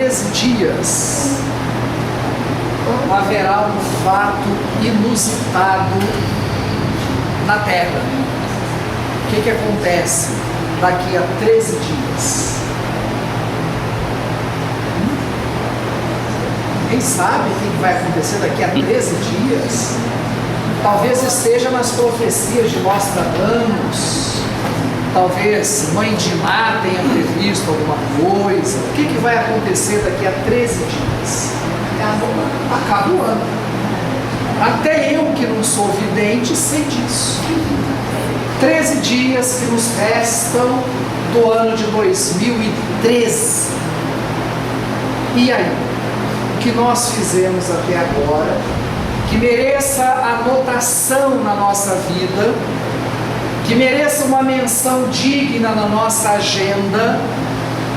13 dias haverá um fato inusitado na Terra. O que acontece daqui a 13 dias? Quem sabe o que vai acontecer daqui a 13 dias? Talvez esteja nas profecias de Nostradamus. Talvez Mãe de Ná tenha previsto alguma coisa. O que vai acontecer daqui a 13 dias? Acaba o ano. Até eu, que não sou vidente, sei disso. 13 dias que nos restam do ano de 2013. E aí? O que nós fizemos até agora, que mereça anotação na nossa vida, que mereça uma menção digna na nossa agenda,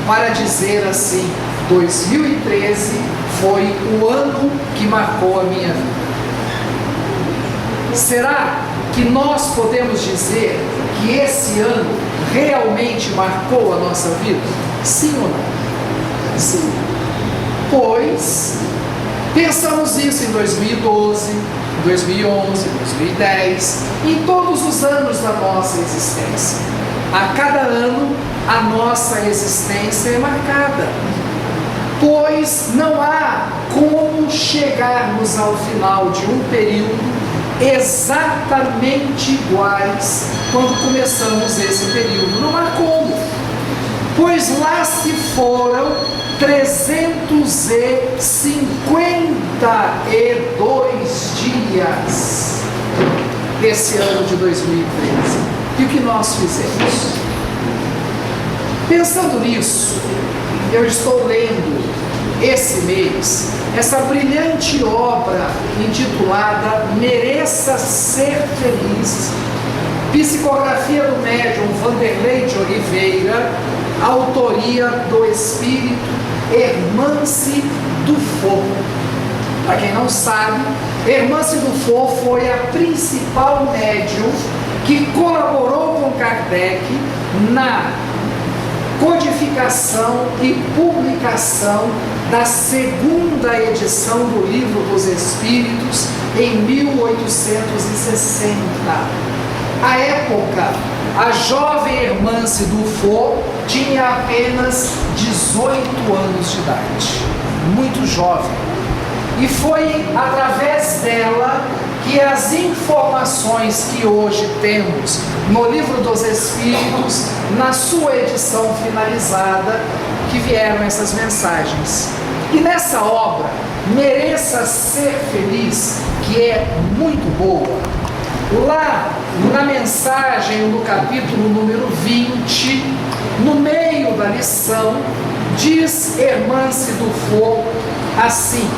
para dizer assim: 2013 foi o ano que marcou a minha vida. Será que nós podemos dizer que esse ano realmente marcou a nossa vida? Sim ou não? Sim. Pois pensamos isso em 2012, 2011, 2010, em todos os anos da nossa existência. A cada ano a nossa existência é marcada, pois não há como chegarmos ao final de um período exatamente iguais quando começamos esse período. Não há como, pois lá se foram 352 dias desse ano de 2013. E o que nós fizemos? Pensando nisso, eu estou lendo esse mês essa brilhante obra intitulada Mereça Ser Feliz, psicografia do médium Vanderlei de Oliveira, autoria do espírito Hermance Dufour. Para quem não sabe, Hermance Dufour foi a principal médium que colaborou com Kardec na codificação e publicação da segunda edição do Livro dos Espíritos em 1860. À época, a jovem Hermance Dufour tinha apenas 18 anos de idade, muito jovem. E foi através dela que as informações que hoje temos no Livro dos Espíritos, na sua edição finalizada, que vieram essas mensagens. E nessa obra, Mereça Ser Feliz, que é muito boa, lá na mensagem, no capítulo número 20, no meio da lição, diz Hermance Dufour assim: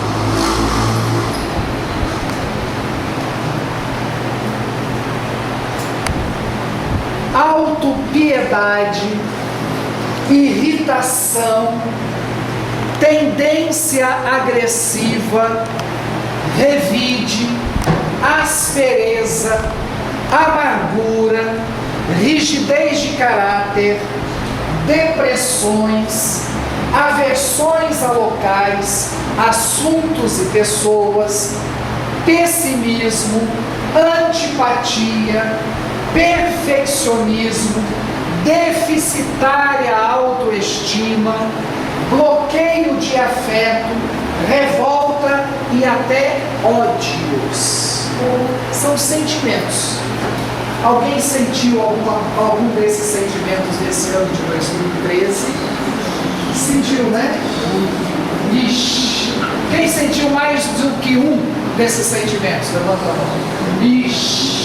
autopiedade, irritação, tendência agressiva, revide, aspereza, amargura, rigidez de caráter, depressões, aversões a locais, assuntos e pessoas, pessimismo, antipatia, perfeccionismo, deficitária autoestima, bloqueio de afeto, revolta e até ódios. São sentimentos. Alguém sentiu algum desses sentimentos desse ano de 2013? Sentiu, né? Ixi. Quem sentiu mais do que um desses sentimentos? Levanta a mão. Ixi.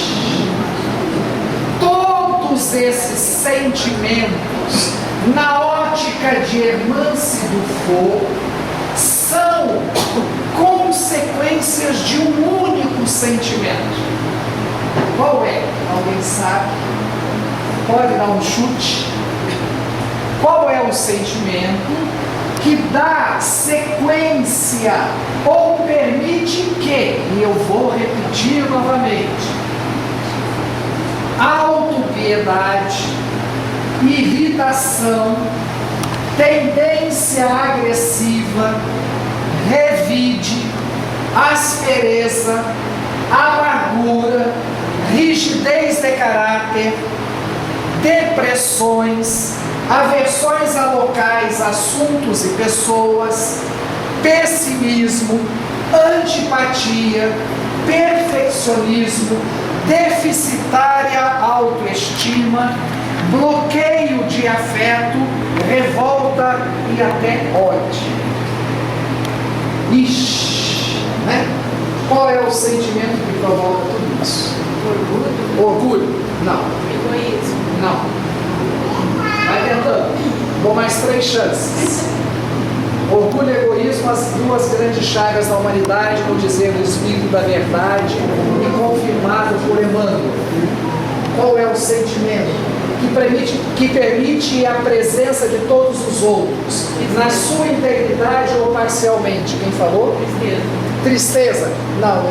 Todos esses sentimentos, na ótica de Hermance Dufour, são consequências de um único sentimento. Qual é? Alguém sabe? Pode dar um chute? Qual é o sentimento que dá sequência ou permite que, e eu vou repetir novamente, autopiedade, irritação, tendência agressiva, revide, aspereza, amargura, rigidez de caráter, depressões, aversões a locais, assuntos e pessoas, pessimismo, antipatia, perfeccionismo, deficitária autoestima, bloqueio de afeto, revolta e até ódio. Ixi, né? Qual é o sentimento que provoca tudo isso? Orgulho? Não. Egoísmo? Não. Vai tentando. Dou mais 3 chances. Orgulho e egoísmo, as duas grandes chagas da humanidade, no dizer do Espírito da Verdade e confirmado por Emmanuel. Qual é o sentimento que permite a presença de todos os outros, na sua integridade ou parcialmente? Quem falou? Tristeza. Não,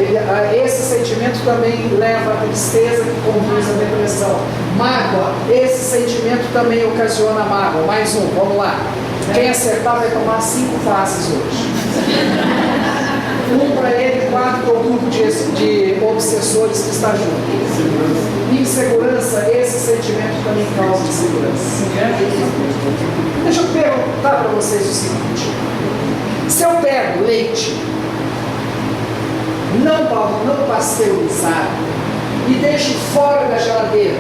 esse sentimento também leva a tristeza, que conduz à depressão. Mágoa, esse sentimento também ocasiona mágoa. Mais um, vamos lá. Quem acertar vai tomar 5 passes hoje. 1 para ele, 4 para o grupo de obsessores que está junto. Insegurança, esse sentimento também causa insegurança. Deixa eu perguntar para vocês o seguinte: se eu pego leite não pasteurizado e deixo fora da geladeira,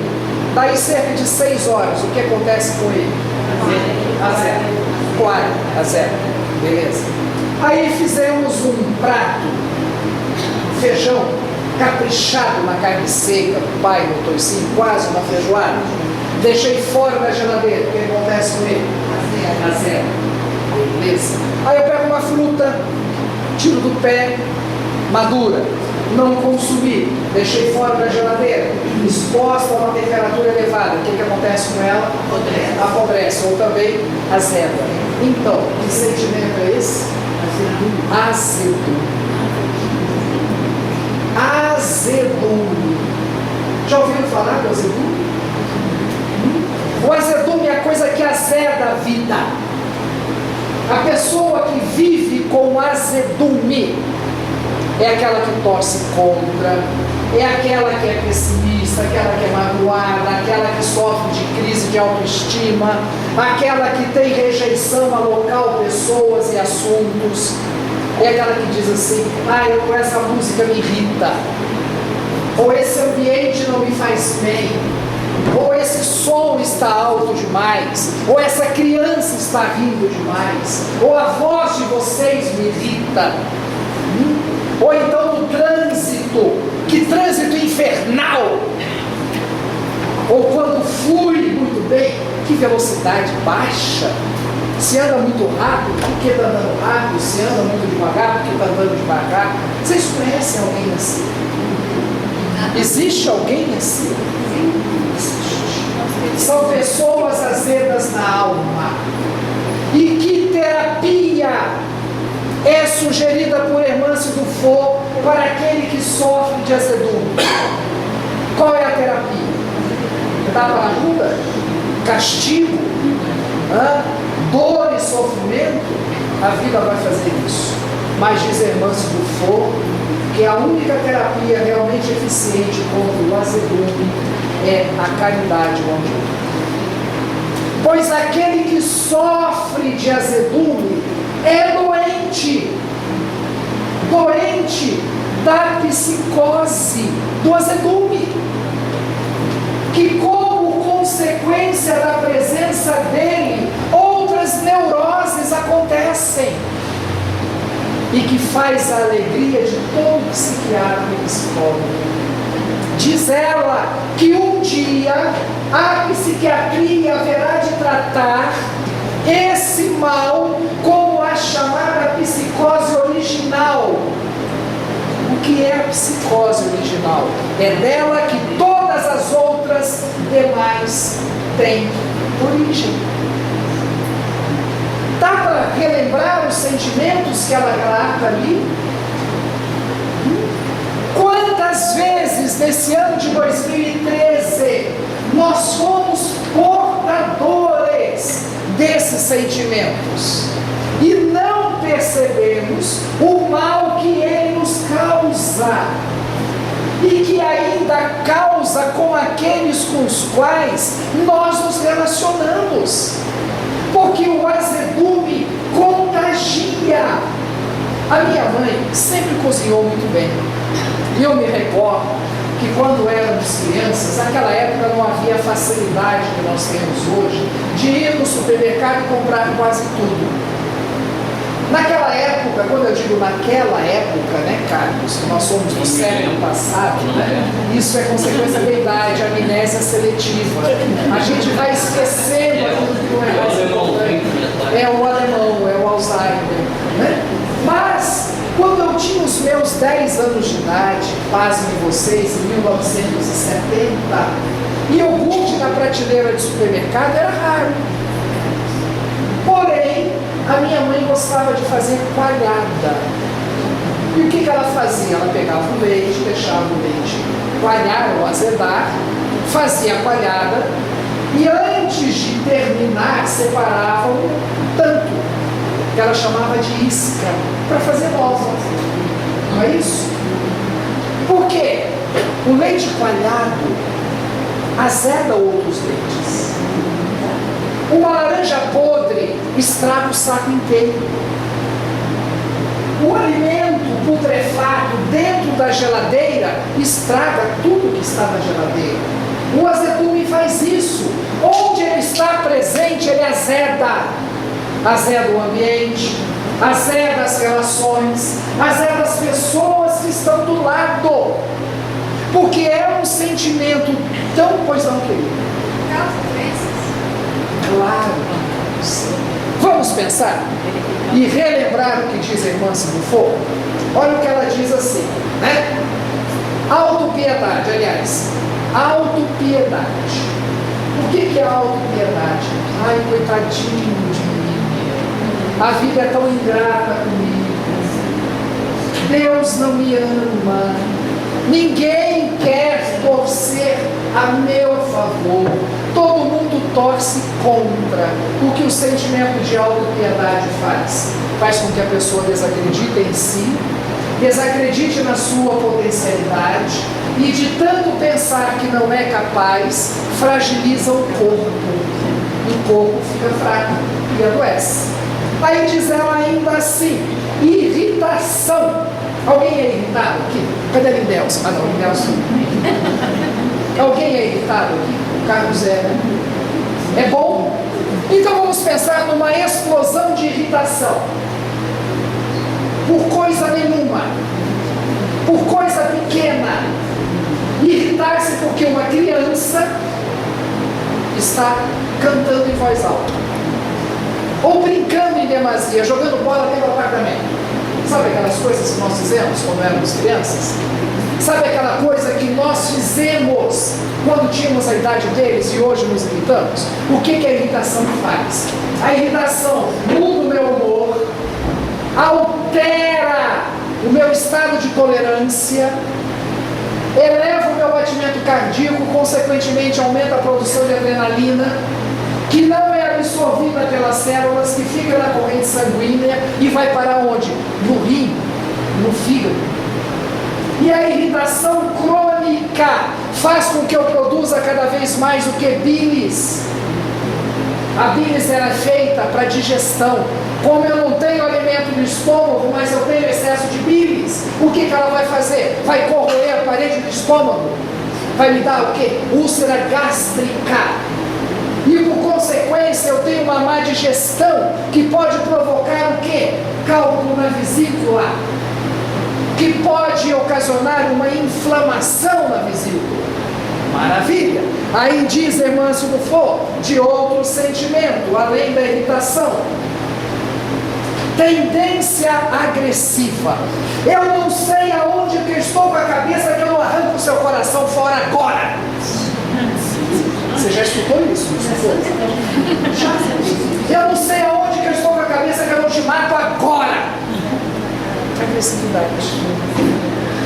daí cerca de 6 horas, o que acontece com ele? A zero. Claro, a zero. Beleza. Aí fizemos um prato, feijão caprichado na carne seca, pai no toicinho, quase uma feijoada. Deixei fora da geladeira, o que acontece com ele? A zero. Beleza. Aí eu pego uma fruta, tiro do pé, madura, não consumi, deixei fora da geladeira, exposta a uma temperatura elevada, o que acontece com ela? Apodrece, ou também azeda. Então, que sentimento é esse? Azedume. Azedume. Já ouviram falar do azedume? O azedume é a coisa que azeda a vida. A pessoa que vive com azedume é aquela que torce contra, é aquela que é pessimista, aquela que é magoada, aquela que sofre de crise de autoestima, aquela que tem rejeição a local, pessoas e assuntos, é aquela que diz assim: essa música me irrita, ou esse ambiente não me faz bem, ou esse som está alto demais, ou essa criança está rindo demais, ou a voz de vocês me irrita. Ou então no trânsito, que trânsito infernal! Ou quando flui muito bem, que velocidade baixa! Se anda muito rápido, por que está andando rápido? Se anda muito devagar, por que está andando devagar? Vocês conhecem alguém assim? Existe alguém assim? Existe. São pessoas azedas na alma. E que terapia é sugerida por Hermâncio Dufour para aquele que sofre de azedume? Qual é a terapia? Dá ajuda? Castigo? Dor e sofrimento? A vida vai fazer isso. Mas diz Hermâncio Dufour que a única terapia realmente eficiente contra o azedume é a caridade e o amor. Pois aquele que sofre de azedume é doente da psicose do azedume, que como consequência da presença dele, outras neuroses acontecem, e que faz a alegria de todo psiquiatra e psicólogo. Diz ela que um dia a psiquiatria haverá de tratar esse mal como a chamada psicose original. O que é a psicose original? É dela que todas as outras demais têm origem. Dá para relembrar os sentimentos que ela relata ali? Quantas vezes nesse ano de 2013 nós fomos portadores desses sentimentos e não percebemos o mal que ele nos causa e que ainda causa com aqueles com os quais nós nos relacionamos, porque o azedume contagia. A minha mãe sempre cozinhou muito bem, e eu me recordo que quando éramos crianças, naquela época não havia a facilidade que nós temos hoje de ir no supermercado e comprar quase tudo. Naquela época, quando eu digo naquela época, né, Carlos, nós somos do século passado, né? Isso é consequência da idade, amnésia seletiva. A gente vai esquecendo aquilo que não é mais importante. É o alemão, é o Alzheimer, né? Mas, quando eu tinha os meus 10 anos de idade, pasmem vocês, em 1970, iogurte na prateleira de supermercado era raro. Porém, a minha mãe gostava de fazer coalhada. E o que ela fazia? Ela pegava o leite, deixava o leite coalhar ou azedar, fazia a coalhada e antes de terminar separava um tanto, que ela chamava de isca, para fazer nova. Não é isso? Por quê? O leite coalhado azeda outros leites. Uma laranja podre estraga o saco inteiro. O alimento putrefato dentro da geladeira estraga tudo que está na geladeira. O azedume faz isso. Onde ele está presente, ele azeda. Azeda o ambiente, azeda as relações, azeda as pessoas que estão do lado. Porque é um sentimento tão... Pois não, querido? Claro. Vamos pensar e relembrar o que diz a irmã Simufo? Olha o que ela diz assim, né? Autopiedade, aliás, autopiedade. O que é autopiedade? Ai, coitadinho de mim. A vida é tão ingrata comigo. Deus não me ama. Ninguém quer torcer a meu favor. Todo mundo torce contra. O que o sentimento de autopiedade faz? Faz com que a pessoa desacredite em si, desacredite na sua potencialidade e de tanto pensar que não é capaz, fragiliza o corpo. O corpo fica fraco e adoece. Aí diz ela ainda assim, irritação. Alguém é irritado aqui? Cadê a Lindelson? Ah não, Lindelson. Alguém é irritado aqui? O Carlos é, né? É bom? Então vamos pensar numa explosão de irritação. Por coisa nenhuma. Por coisa pequena. Irritar-se porque uma criança está cantando em voz alta. Ou brincando em demasia, jogando bola dentro do apartamento. Sabe aquelas coisas que nós fizemos quando éramos crianças? Sabe aquela coisa que nós fizemos quando tínhamos a idade deles e hoje nos irritamos? O que a irritação faz? A irritação muda o meu humor, altera o meu estado de tolerância, eleva o meu batimento cardíaco, consequentemente aumenta a produção de adrenalina, que não é absorvida pelas células, que fica na corrente sanguínea e vai para onde? No rim, no fígado. E a irritação crônica faz com que eu produza cada vez mais o que? Bilis. A bilis era feita para digestão. Como eu não tenho alimento no estômago, mas eu tenho excesso de bilis, o que ela vai fazer? Vai corroer a parede do estômago. Vai me dar o quê? Úlcera gástrica. E por consequência eu tenho uma má digestão que pode provocar o quê? Cálculo na vesícula, que pode ocasionar uma inflamação na vesícula. Maravilha! Aí diz a irmã Simufo, de outro sentimento, além da irritação. Tendência agressiva. Eu não sei aonde que eu estou com a cabeça que eu não arranco o seu coração fora agora. Você já escutou isso? Eu não sei aonde que eu estou com a cabeça que eu não te mato agora. Agressividade.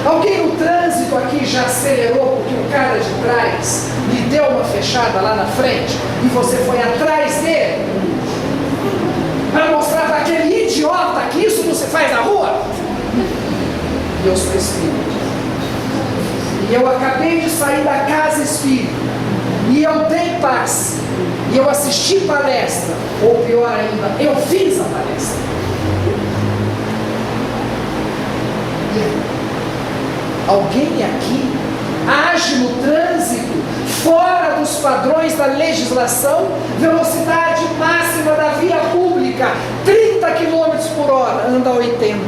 Alguém no trânsito aqui já acelerou porque o cara de trás lhe deu uma fechada lá na frente e você foi atrás dele? para mostrar para aquele idiota que isso não se faz na rua. E eu sou espírita. E eu acabei de sair da casa espírita. E eu dei passe. E eu assisti palestra. Ou pior ainda, eu fiz a palestra. Alguém aqui age no trânsito fora dos padrões da legislação, velocidade máxima da via pública, 30 km por hora, anda 80.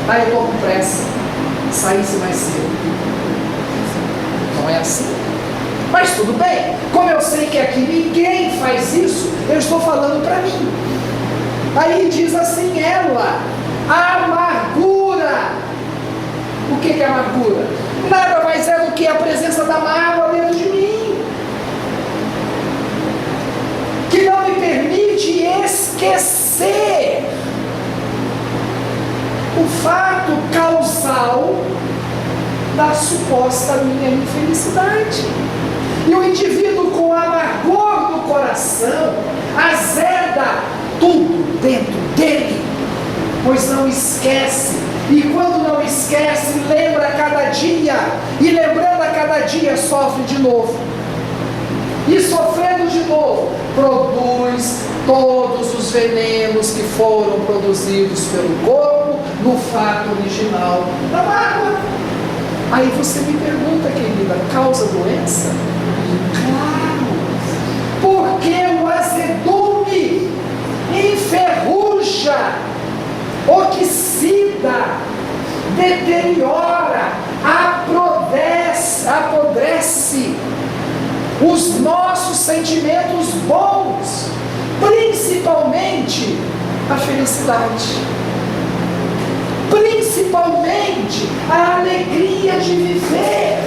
Aí eu estou com pressa, saísse mais cedo. Não é assim. Mas tudo bem, como eu sei que aqui ninguém faz isso, eu estou falando para mim. Aí diz assim ela, amargura. O que é amargura? Nada mais é do que a presença da mágoa dentro de mim, que não me permite esquecer o fato causal da suposta minha infelicidade. E o indivíduo com amargor no coração azeda tudo dentro dele, pois não esquece. E quando não esquece, lembra a cada dia. E lembrando a cada dia, sofre de novo. E sofrendo de novo, produz todos os venenos que foram produzidos pelo corpo no fato original da mágoa. Aí você me pergunta, querida, causa doença? Claro! Porque o azedume enferruja, oxida, deteriora, apodrece os nossos sentimentos bons, principalmente a felicidade, principalmente a alegria de viver.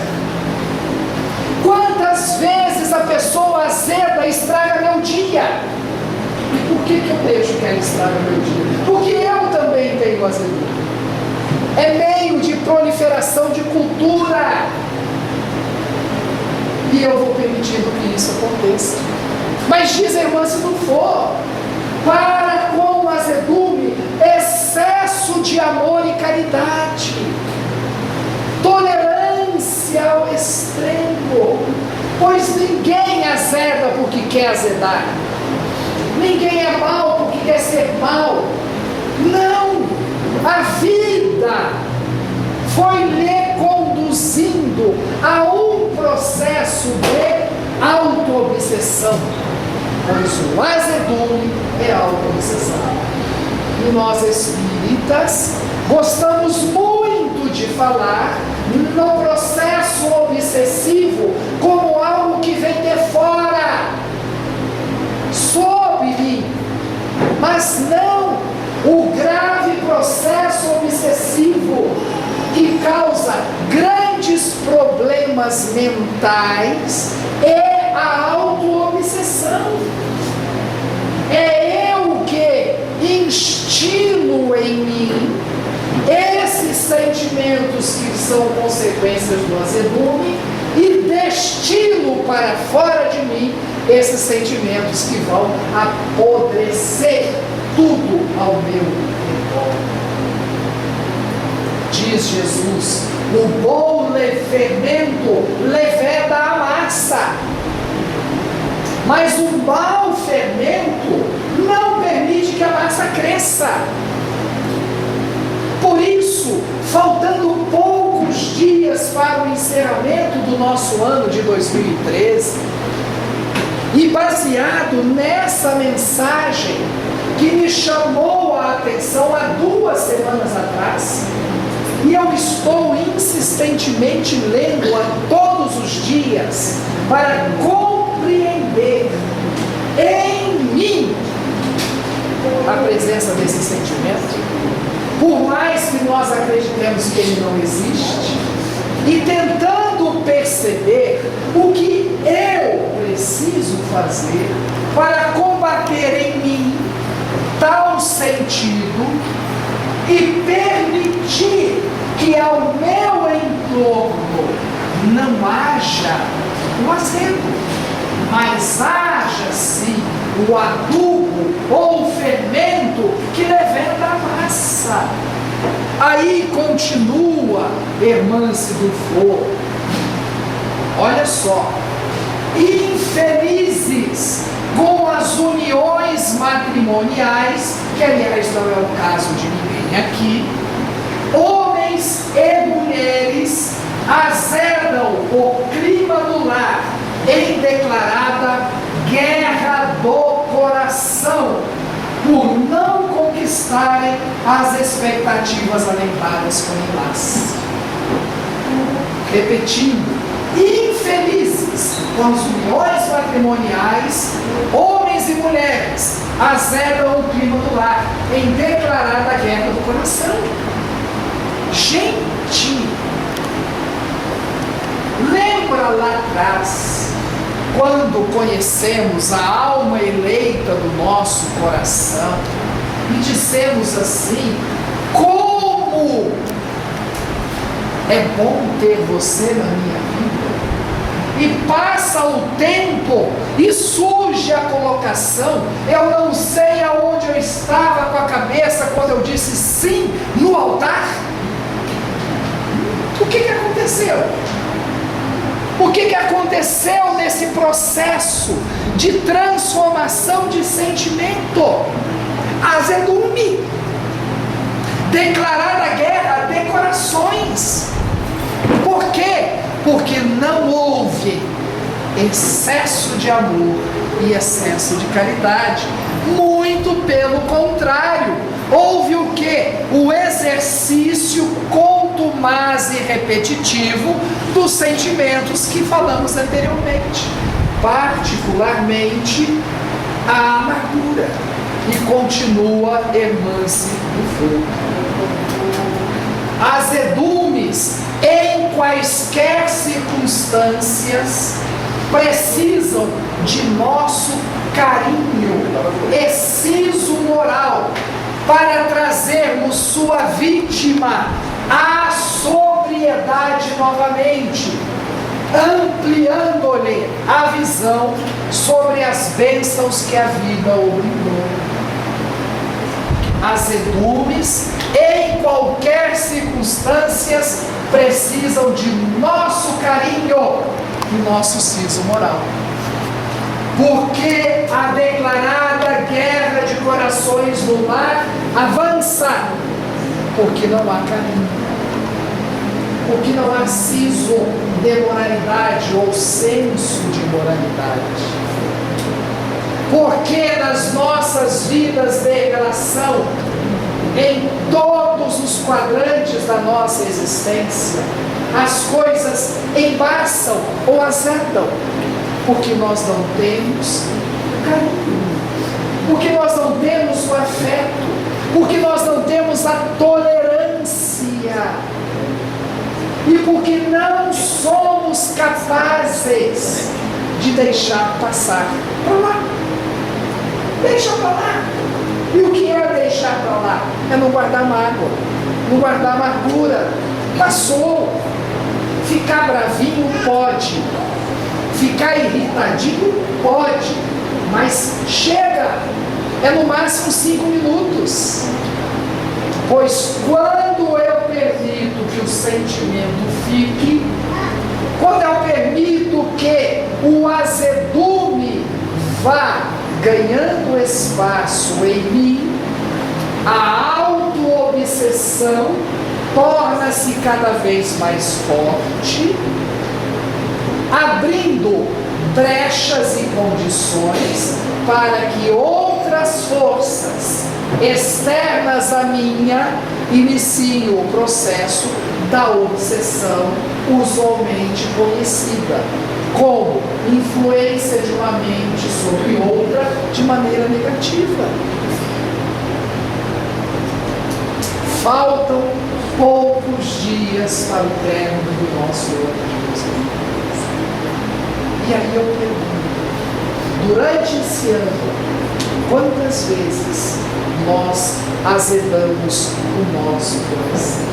Quantas vezes a pessoa azeda estraga meu dia? E por que eu deixo que ela estraga meu dia? Porque eu também tenho azedume. É meio de proliferação de cultura. E eu vou permitindo que isso aconteça. Mas diz a irmã, se não for, para com o azedume, excesso de amor e caridade, tolerância ao extremo, pois ninguém azeda porque quer azedar. Ninguém é mau porque quer ser mau. Não! A vida foi lhe conduzindo a um processo de auto-obsessão. Pois o azedume é auto-obsessão. E nós espíritas gostamos muito de falar no processo obsessivo como algo que vem de fora, sobre mim, mas não o grave processo obsessivo que causa grandes problemas mentais é a auto-obsessão. É eu que instilo em mim esses sentimentos que são consequências do azedume e destilo para fora de mim esses sentimentos que vão apodrecer tudo ao meu redor. Diz Jesus, o bom fermento leveda a massa, mas o mau fermento não permite que a massa cresça. Por isso, faltando poucos dias para o encerramento do nosso ano de 2013, e baseado nessa mensagem que me chamou a atenção há 2 semanas atrás, e eu estou insistentemente lendo a todos os dias para compreender em mim a presença desse sentimento, por mais que nós acreditemos que ele não existe, e tentando perceber o que eu preciso fazer para combater em mim tal sentido e permitir que ao meu entorno não haja o azedo, mas haja sim o adubo ou o fermento que levanta a massa. Aí continua Hermance Dufour. Olha só. Infelizes com as uniões matrimoniais, que aliás não é o caso de ninguém aqui, homens e mulheres azedam o clima do lar em declarada guerra do coração, por não conquistarem as expectativas alentadas com enlace. Repetindo, infelizes com as uniões matrimoniais, homens e mulheres azedam o clima do lar em declarada guerra do coração. Gente, lembra lá atrás, quando conhecemos a alma eleita do nosso coração e dissemos assim: como é bom ter você na minha vida. E passa o tempo e surge a colocação: eu não sei aonde eu estava com a cabeça quando eu disse sim no altar. O que aconteceu? O que aconteceu nesse processo de transformação de sentimento? Azedume. Declarar a guerra de corações. Por quê? Porque não houve excesso de amor e excesso de caridade. Muito pelo contrário. Houve o quê? O exercício contumaz e repetitivo dos sentimentos que falamos anteriormente. Particularmente a amargura. E continua Hermance Dufour. Azedumes em quaisquer circunstâncias precisam de nosso carinho, exciso moral, para trazermos sua vítima à sobriedade novamente, ampliando-lhe a visão sobre as bênçãos que a vida o brindou. Azedumes em qualquer circunstâncias precisam de nosso carinho e nosso siso moral. Porque a declarada guerra de corações no lar avança, porque não há carinho, porque não há siso de moralidade ou senso de moralidade. Porque nas nossas vidas de relação, em todos os quadrantes da nossa existência, as coisas embaçam ou azedam, porque nós não temos carinho, porque nós não temos o afeto, porque nós não temos a tolerância, e porque não somos capazes de deixar passar para lá. Deixa para lá. E o que é deixar para lá? É não guardar mágoa, não guardar amargura. Passou. Ficar bravinho pode, ficar irritadinho pode, mas chega, é no máximo 5 minutos. Pois quando eu permito que o sentimento fique, quando eu permito que o azedume vá ganhando espaço em mim, a auto-obsessão torna-se cada vez mais forte, abrindo brechas e condições para que outras forças externas à minha iniciem o processo da obsessão usualmente conhecida como influência de uma mente sobre outra de maneira negativa. Faltam poucos dias para o término do nosso ano. E aí eu pergunto, durante esse ano, quantas vezes nós azedamos o nosso coração?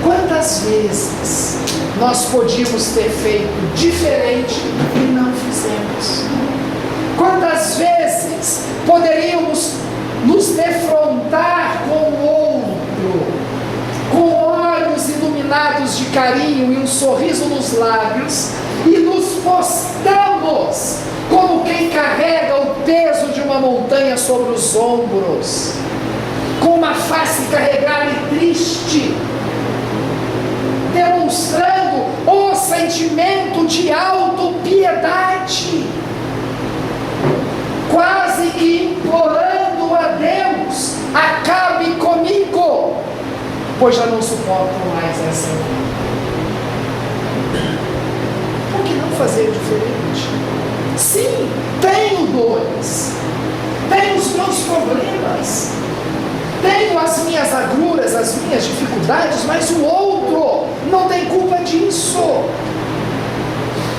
Quantas vezes nós podíamos ter feito diferente e não fizemos? Quantas vezes poderíamos nos defrontar com o outro, com olhos iluminados de carinho e um sorriso nos lábios, e nos postamos como quem carrega o peso de uma montanha sobre os ombros, com uma face carregada e triste, demonstrando o sentimento de autopiedade, quase que implorando a Deus: acabe comigo, pois já não suporto mais essa vida. Por que não fazer diferente? Sim, tenho dores, tenho os meus problemas, tenho as minhas agruras, as minhas dificuldades, mas o outro não tem culpa disso.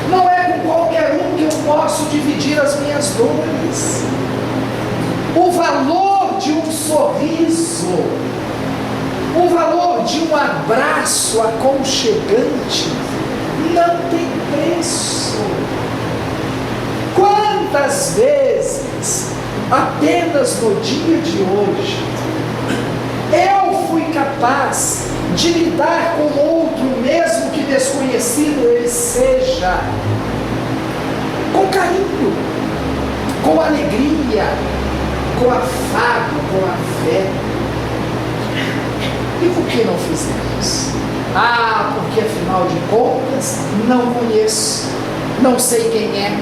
Não é com qualquer um que eu posso dividir as minhas dores. O valor de um sorriso, o valor de um abraço aconchegante não tem preço. Quantas vezes, apenas no dia de hoje, eu fui capaz de lidar com o outro, mesmo que desconhecido ele seja, com carinho, com alegria, com afago, com afeto. E por que não fizemos? Porque afinal de contas, não conheço, não sei quem é,